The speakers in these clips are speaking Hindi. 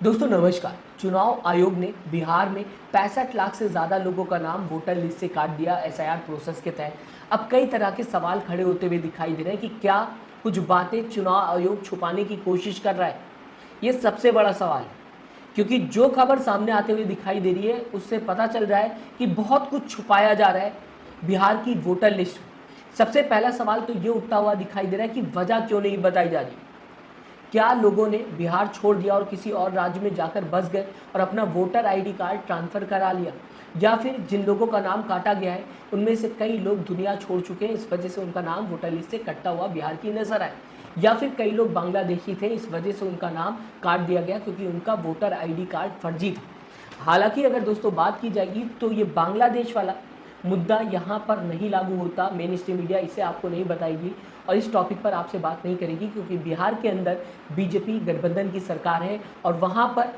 दोस्तों नमस्कार। चुनाव आयोग ने बिहार में 65 लाख से ज़्यादा लोगों का नाम वोटर लिस्ट से काट दिया एसआईआर प्रोसेस के तहत। अब कई तरह के सवाल खड़े होते हुए दिखाई दे रहे हैं कि क्या कुछ बातें चुनाव आयोग छुपाने की कोशिश कर रहा है। ये सबसे बड़ा सवाल है, क्योंकि जो खबर सामने आते हुए दिखाई दे रही है उससे पता चल रहा है कि बहुत कुछ छुपाया जा रहा है बिहार की वोटर लिस्ट। सबसे पहला सवाल तो ये उठता हुआ दिखाई दे रहा है कि वजह क्यों नहीं बताई जा रही। क्या लोगों ने बिहार छोड़ दिया और किसी और राज्य में जाकर बस गए और अपना वोटर आईडी कार्ड ट्रांसफ़र करा लिया, या फिर जिन लोगों का नाम काटा गया है उनमें से कई लोग दुनिया छोड़ चुके हैं, इस वजह से उनका नाम वोटर लिस्ट से कटता हुआ बिहार की नजर आए, या फिर कई लोग बांग्लादेशी थे, इस वजह से उनका नाम काट दिया गया क्योंकि उनका वोटर आईडी कार्ड फर्जी था। हालांकि अगर दोस्तों बात की जाएगी तो ये बांग्लादेश वाला मुद्दा यहाँ पर नहीं लागू होता। मेन स्ट्रीम मीडिया इसे आपको नहीं बताएगी और इस टॉपिक पर आपसे बात नहीं करेगी, क्योंकि बिहार के अंदर बीजेपी गठबंधन की सरकार है और वहाँ पर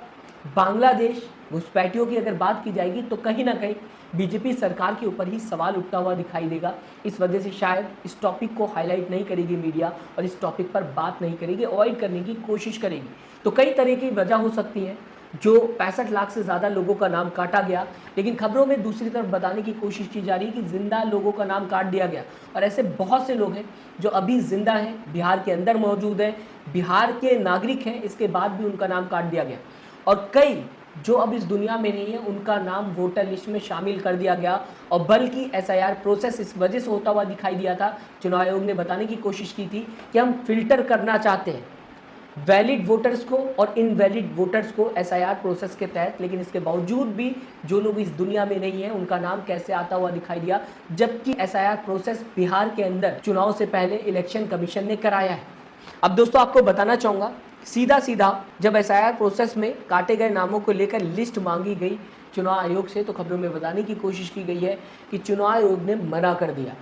बांग्लादेश घुसपैठियों की अगर बात की जाएगी तो कहीं ना कहीं बीजेपी सरकार के ऊपर ही सवाल उठता हुआ दिखाई देगा। इस वजह से शायद इस टॉपिक को हाईलाइट नहीं करेगी मीडिया और इस टॉपिक पर बात नहीं करेगी, अवॉइड करने की कोशिश करेगी। तो कई तरह की वजह हो सकती है जो 65 लाख से ज़्यादा लोगों का नाम काटा गया, लेकिन खबरों में दूसरी तरफ बताने की कोशिश की जा रही है कि जिंदा लोगों का नाम काट दिया गया। और ऐसे बहुत से लोग हैं जो अभी जिंदा हैं, बिहार के अंदर मौजूद हैं, बिहार के नागरिक हैं, इसके बाद भी उनका नाम काट दिया गया। और कई जो अब इस दुनिया में नहीं है उनका नाम वोटर लिस्ट में शामिल कर दिया गया। और बल्कि एसआईआर प्रोसेस इस वजह से होता हुआ दिखाई दिया था, चुनाव आयोग ने बताने की कोशिश की थी कि हम फिल्टर करना चाहते हैं वैलिड वोटर्स को और इनवैलिड वोटर्स को एसआईआर प्रोसेस के तहत, लेकिन इसके बावजूद भी जो लोग इस दुनिया में नहीं है उनका नाम कैसे आता हुआ दिखाई दिया, जबकि एसआईआर प्रोसेस बिहार के अंदर चुनाव से पहले इलेक्शन कमीशन ने कराया है। अब दोस्तों आपको बताना चाहूँगा, सीधा सीधा जब एसआईआर प्रोसेस में काटे गए नामों को लेकर लिस्ट मांगी गई चुनाव आयोग से, तो खबरों में बताने की कोशिश की गई है कि चुनाव आयोग ने मना कर दिया।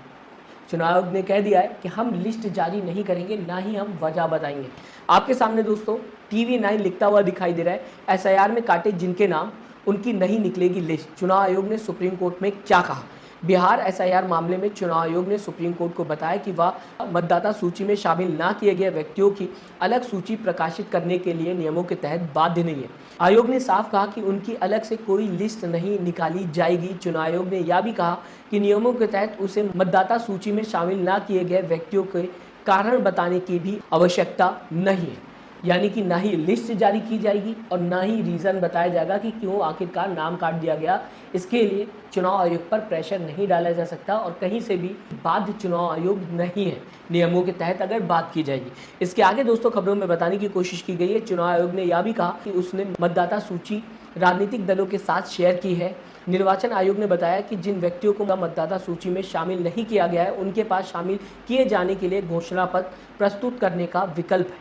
चुनाव आयोग ने कह दिया है कि हम लिस्ट जारी नहीं करेंगे, ना ही हम वजह बताएंगे। आपके सामने दोस्तों TV9 लिखता हुआ दिखाई दे रहा है, एसआईआर में काटे जिनके नाम उनकी नहीं निकलेगी लिस्ट। चुनाव आयोग ने सुप्रीम कोर्ट में क्या कहा। बिहार एसआईआर मामले में चुनाव आयोग ने सुप्रीम कोर्ट को बताया कि वह मतदाता सूची में शामिल ना किए गए व्यक्तियों की अलग सूची प्रकाशित करने के लिए नियमों के तहत बाध्य नहीं है। आयोग ने साफ कहा कि उनकी अलग से कोई लिस्ट नहीं निकाली जाएगी। चुनाव आयोग ने यह भी कहा कि नियमों के तहत उसे मतदाता सूची में शामिल ना किए गए व्यक्तियों के कारण बताने की भी आवश्यकता नहीं है, यानी कि ना ही लिस्ट जारी की जाएगी और ना ही रीज़न बताया जाएगा कि क्यों आखिरकार नाम काट दिया गया। इसके लिए चुनाव आयोग पर प्रेशर नहीं डाला जा सकता और कहीं से भी बाध्य चुनाव आयोग नहीं है नियमों के तहत अगर बात की जाएगी। इसके आगे दोस्तों खबरों में बताने की कोशिश की गई है, चुनाव आयोग ने यह भी कहा कि उसने मतदाता सूची राजनीतिक दलों के साथ शेयर की है। निर्वाचन आयोग ने बताया कि जिन व्यक्तियों को मतदाता सूची में शामिल नहीं किया गया है उनके पास शामिल किए जाने के लिए घोषणा पत्र प्रस्तुत करने का विकल्प है,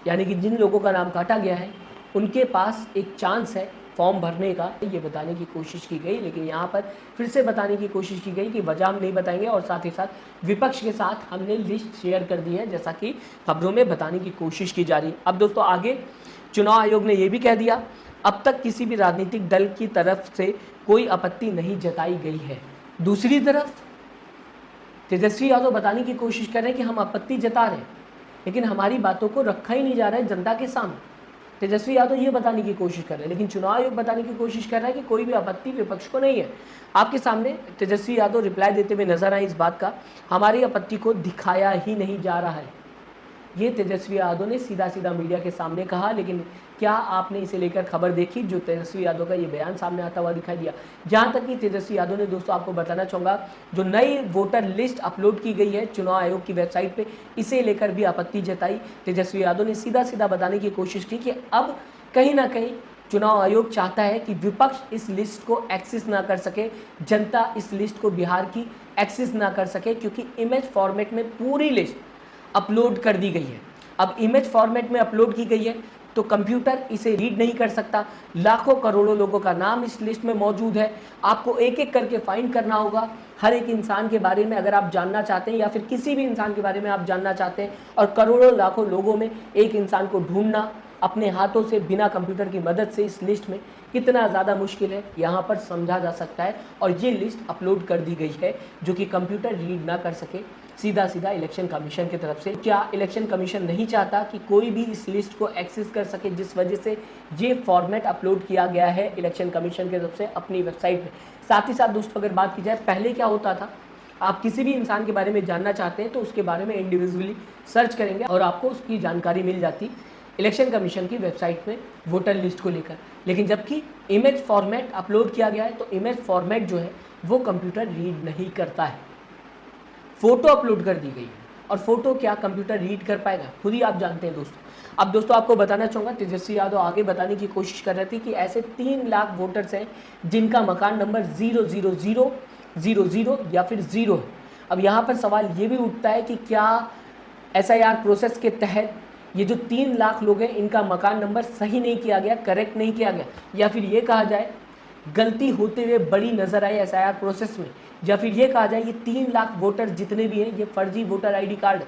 यानी कि जिन लोगों का नाम काटा गया है उनके पास एक चांस है फॉर्म भरने का, ये बताने की कोशिश की गई। लेकिन यहाँ पर फिर से बताने की कोशिश की गई कि वजह हम नहीं बताएंगे और साथ ही साथ विपक्ष के साथ हमने लिस्ट शेयर कर दी है, जैसा कि खबरों में बताने की कोशिश की जा रही है। अब दोस्तों आगे चुनाव आयोग ने ये भी कह दिया, अब तक किसी भी राजनीतिक दल की तरफ से कोई आपत्ति नहीं जताई गई है। दूसरी तरफ तेजस्वी यादव बताने की कोशिश कर रहे हैं कि हम आपत्ति जता रहे हैं, लेकिन हमारी बातों को रखा ही नहीं जा रहा है जनता के सामने। तेजस्वी यादव ये बताने की कोशिश कर रहे हैं, लेकिन चुनाव आयोग बताने की कोशिश कर रहा है कि कोई भी आपत्ति विपक्ष को नहीं है। आपके सामने तेजस्वी यादव रिप्लाई देते हुए नजर आए इस बात का, हमारी आपत्ति को दिखाया ही नहीं जा रहा है। ये तेजस्वी यादव ने सीधा सीधा मीडिया के सामने कहा। लेकिन क्या आपने इसे लेकर खबर देखी जो तेजस्वी यादव का ये बयान सामने आता हुआ दिखाई दिया। जहां तक कि तेजस्वी यादव ने दोस्तों आपको बताना चाहूँगा, जो नई वोटर लिस्ट अपलोड की गई है चुनाव आयोग की वेबसाइट पे, इसे लेकर भी आपत्ति जताई। तेजस्वी यादव ने सीधा सीधा बताने की कोशिश की कि अब कहीं ना कहीं चुनाव आयोग चाहता है कि विपक्ष इस लिस्ट को एक्सेस ना कर सके, जनता इस लिस्ट को बिहार की एक्सेस ना कर सके, क्योंकि इमेज फॉर्मेट में पूरी लिस्ट अपलोड कर दी गई है। अब इमेज फॉर्मेट में अपलोड की गई है तो कंप्यूटर इसे रीड नहीं कर सकता। लाखों करोड़ों लोगों का नाम इस लिस्ट में मौजूद है, आपको एक एक करके फाइंड करना होगा। हर एक इंसान के बारे में अगर आप जानना चाहते हैं या फिर किसी भी इंसान के बारे में आप जानना चाहते हैं और करोड़ों लाखों लोगों में एक इंसान को ढूंढना अपने हाथों से बिना कंप्यूटर की मदद से इस लिस्ट में कितना ज़्यादा मुश्किल है यहाँ पर समझा जा सकता है। और ये लिस्ट अपलोड कर दी गई है जो कि कंप्यूटर रीड ना कर सके। सीधा सीधा इलेक्शन कमीशन की तरफ से। क्या इलेक्शन कमीशन नहीं चाहता कि कोई भी इस लिस्ट को एक्सेस कर सके, जिस वजह से ये फॉर्मेट अपलोड किया गया है इलेक्शन कमीशन की तरफ से अपनी वेबसाइट में। साथ ही साथ दोस्तों अगर बात की जाए, पहले क्या होता था, आप किसी भी इंसान के बारे में जानना चाहते हैं तो उसके बारे में इंडिविजुअली सर्च करेंगे और आपको उसकी जानकारी मिल जाती इलेक्शन कमीशन की वेबसाइट में वोटर लिस्ट को लेकर। लेकिन जबकि इमेज फॉर्मेट अपलोड किया गया है तो इमेज फॉर्मेट जो है वो कंप्यूटर रीड नहीं करता है। फोटो अपलोड कर दी गई है और फोटो क्या कंप्यूटर रीड कर पाएगा, खुद ही आप जानते हैं दोस्तों। अब दोस्तों आपको बताना चाहूँगा, तेजस्वी यादव आगे बताने की कोशिश कर रहे थे कि ऐसे 3 लाख वोटर्स हैं जिनका मकान नंबर 00000 या फिर 0 है। अब यहाँ पर सवाल ये भी उठता है कि क्या SIR प्रोसेस के तहत ये जो 3 लाख लोग हैं इनका मकान नंबर सही नहीं किया गया, करेक्ट नहीं किया गया, या फिर ये कहा जाए गलती होते हुए बड़ी नज़र आई SIR प्रोसेस में, या फिर ये कहा जाए ये 3 लाख वोटर जितने भी हैं ये फर्जी वोटर ID कार्ड,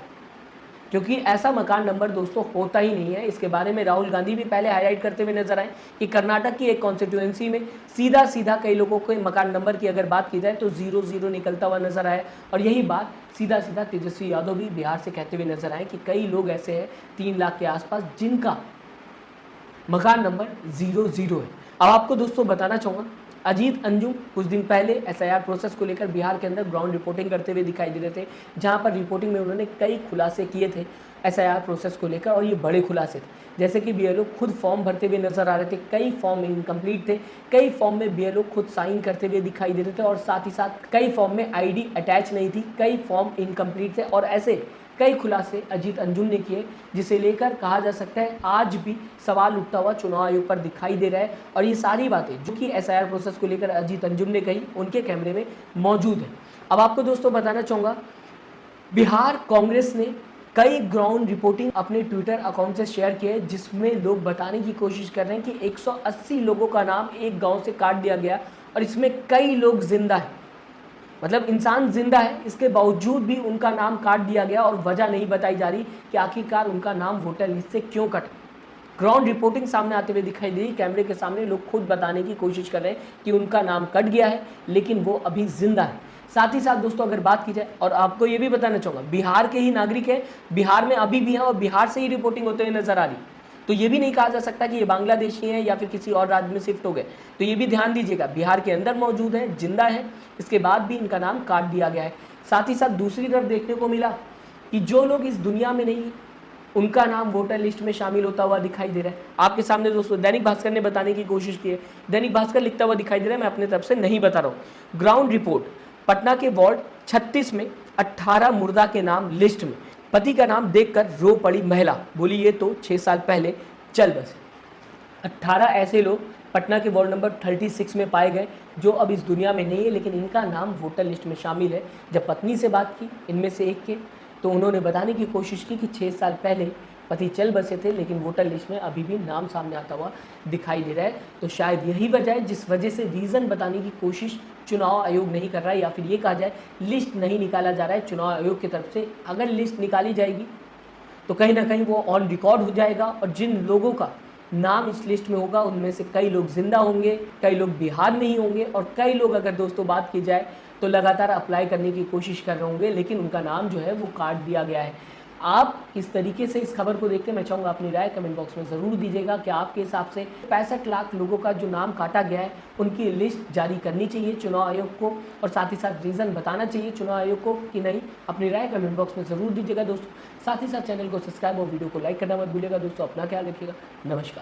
क्योंकि ऐसा मकान नंबर दोस्तों होता ही नहीं है। इसके बारे में राहुल गांधी भी पहले हाईलाइट करते हुए नजर आए कि कर्नाटक की एक कॉन्स्टिट्यूएंसी में सीधा सीधा कई लोगों के मकान नंबर की अगर बात की जाए तो 00 निकलता हुआ नजर आया। और यही बात सीधा सीधा तेजस्वी यादव भी बिहार से कहते हुए नजर आए कि कई लोग ऐसे हैं 3 लाख के आसपास जिनका मकान नंबर 00 है। अब आपको दोस्तों बताना चाहूँगा, अजीत अंजुम कुछ दिन पहले SIR प्रोसेस को लेकर बिहार के अंदर ग्राउंड रिपोर्टिंग करते हुए दिखाई दे रहे थे, जहां पर रिपोर्टिंग में उन्होंने कई खुलासे किए थे SIR प्रोसेस को लेकर, और ये बड़े खुलासे थे। जैसे कि BLO खुद फॉर्म भरते हुए नजर आ रहे थे, कई फॉर्म इनकम्प्लीट थे, कई फॉर्म में BLO खुद साइन करते हुए दिखाई दे रहे थे, और साथ ही साथ कई फॉर्म में ID अटैच नहीं थी, कई फॉर्म इनकम्प्लीट थे, और ऐसे कई खुलासे अजीत अंजुम ने किए, जिसे लेकर कहा जा सकता है आज भी सवाल उठता हुआ चुनाव आयोग पर दिखाई दे रहा है। और ये सारी बातें जो कि SIR प्रोसेस को लेकर अजीत अंजुम ने कही उनके कैमरे में मौजूद है। अब आपको दोस्तों बताना चाहूँगा, बिहार कांग्रेस ने कई ग्राउंड रिपोर्टिंग अपने ट्विटर अकाउंट से शेयर किए, जिसमें लोग बताने की कोशिश कर रहे हैं कि 180 लोगों का नाम एक गाँव से काट दिया गया और इसमें कई लोग जिंदा हैं, मतलब इंसान जिंदा है, इसके बावजूद भी उनका नाम काट दिया गया और वजह नहीं बताई जा रही कि आखिरकार उनका नाम वोटर लिस्ट से क्यों कटा। ग्राउंड रिपोर्टिंग सामने आते हुए दिखाई दी, कैमरे के सामने लोग खुद बताने की कोशिश कर रहे हैं कि उनका नाम कट गया है लेकिन वो अभी जिंदा है। साथ ही साथ दोस्तों अगर बात की जाए, और आपको ये भी बताना चाहूँगा, बिहार के ही नागरिक हैं, बिहार में अभी भी हैं और बिहार से ही रिपोर्टिंग होते हुए नजर आ रही, तो ये भी नहीं कहा जा सकता कि ये बांग्लादेशी हैं या फिर किसी और राज्य में शिफ्ट हो गए। तो ये भी ध्यान दीजिएगा, बिहार के अंदर मौजूद है, जिंदा है, इसके बाद भी इनका नाम काट दिया गया है। साथ ही साथ दूसरी तरफ देखने को मिला कि जो लोग इस दुनिया में नहीं उनका नाम वोटर लिस्ट में शामिल होता हुआ दिखाई दे रहा है। आपके सामने दोस्तों दैनिक भास्कर ने बताने की कोशिश की है, दैनिक भास्कर लिखता हुआ दिखाई दे रहा है, मैं अपने तरफ से नहीं बता रहा हूँ। ग्राउंड रिपोर्ट, पटना के वार्ड 36 में 18 मुर्दा के नाम लिस्ट में, पति का नाम देखकर रो पड़ी महिला, बोली ये तो 6 साल पहले चल बसे। 18 ऐसे लोग पटना के वार्ड नंबर 36 में पाए गए जो अब इस दुनिया में नहीं है, लेकिन इनका नाम वोटर लिस्ट में शामिल है। जब पत्नी से बात की इनमें से एक के, तो उन्होंने बताने की कोशिश की कि 6 साल पहले पति चल बसे थे, लेकिन वोटर लिस्ट में अभी भी नाम सामने आता हुआ दिखाई दे रहा है। तो शायद यही वजह है जिस वजह से रीज़न बताने की कोशिश चुनाव आयोग नहीं कर रहा है, या फिर ये कहा जाए लिस्ट नहीं निकाला जा रहा है चुनाव आयोग की तरफ से। अगर लिस्ट निकाली जाएगी तो कहीं ना कहीं वो ऑन रिकॉर्ड हो जाएगा, और जिन लोगों का नाम इस लिस्ट में होगा उनमें से कई लोग जिंदा होंगे, कई लोग बिहार में ही होंगे, और कई लोग अगर दोस्तों बात की जाए तो लगातार अप्लाई करने की कोशिश कर रहे होंगे, लेकिन उनका नाम जो है वो काट दिया गया है। आप किस तरीके से इस खबर को देखते हैं, मैं चाहूँगा अपनी राय कमेंट बॉक्स में ज़रूर दीजिएगा कि आपके हिसाब से 65 लाख लोगों का जो नाम काटा गया है उनकी लिस्ट जारी करनी चाहिए चुनाव आयोग को, और साथ ही साथ रीज़न बताना चाहिए चुनाव आयोग को कि नहीं। अपनी राय कमेंट बॉक्स में ज़रूर दीजिएगा दोस्तों। साथ ही साथ चैनल को सब्सक्राइब और वीडियो को लाइक करना मत भूलिएगा दोस्तों। अपना ख्याल रखिएगा, नमस्कार।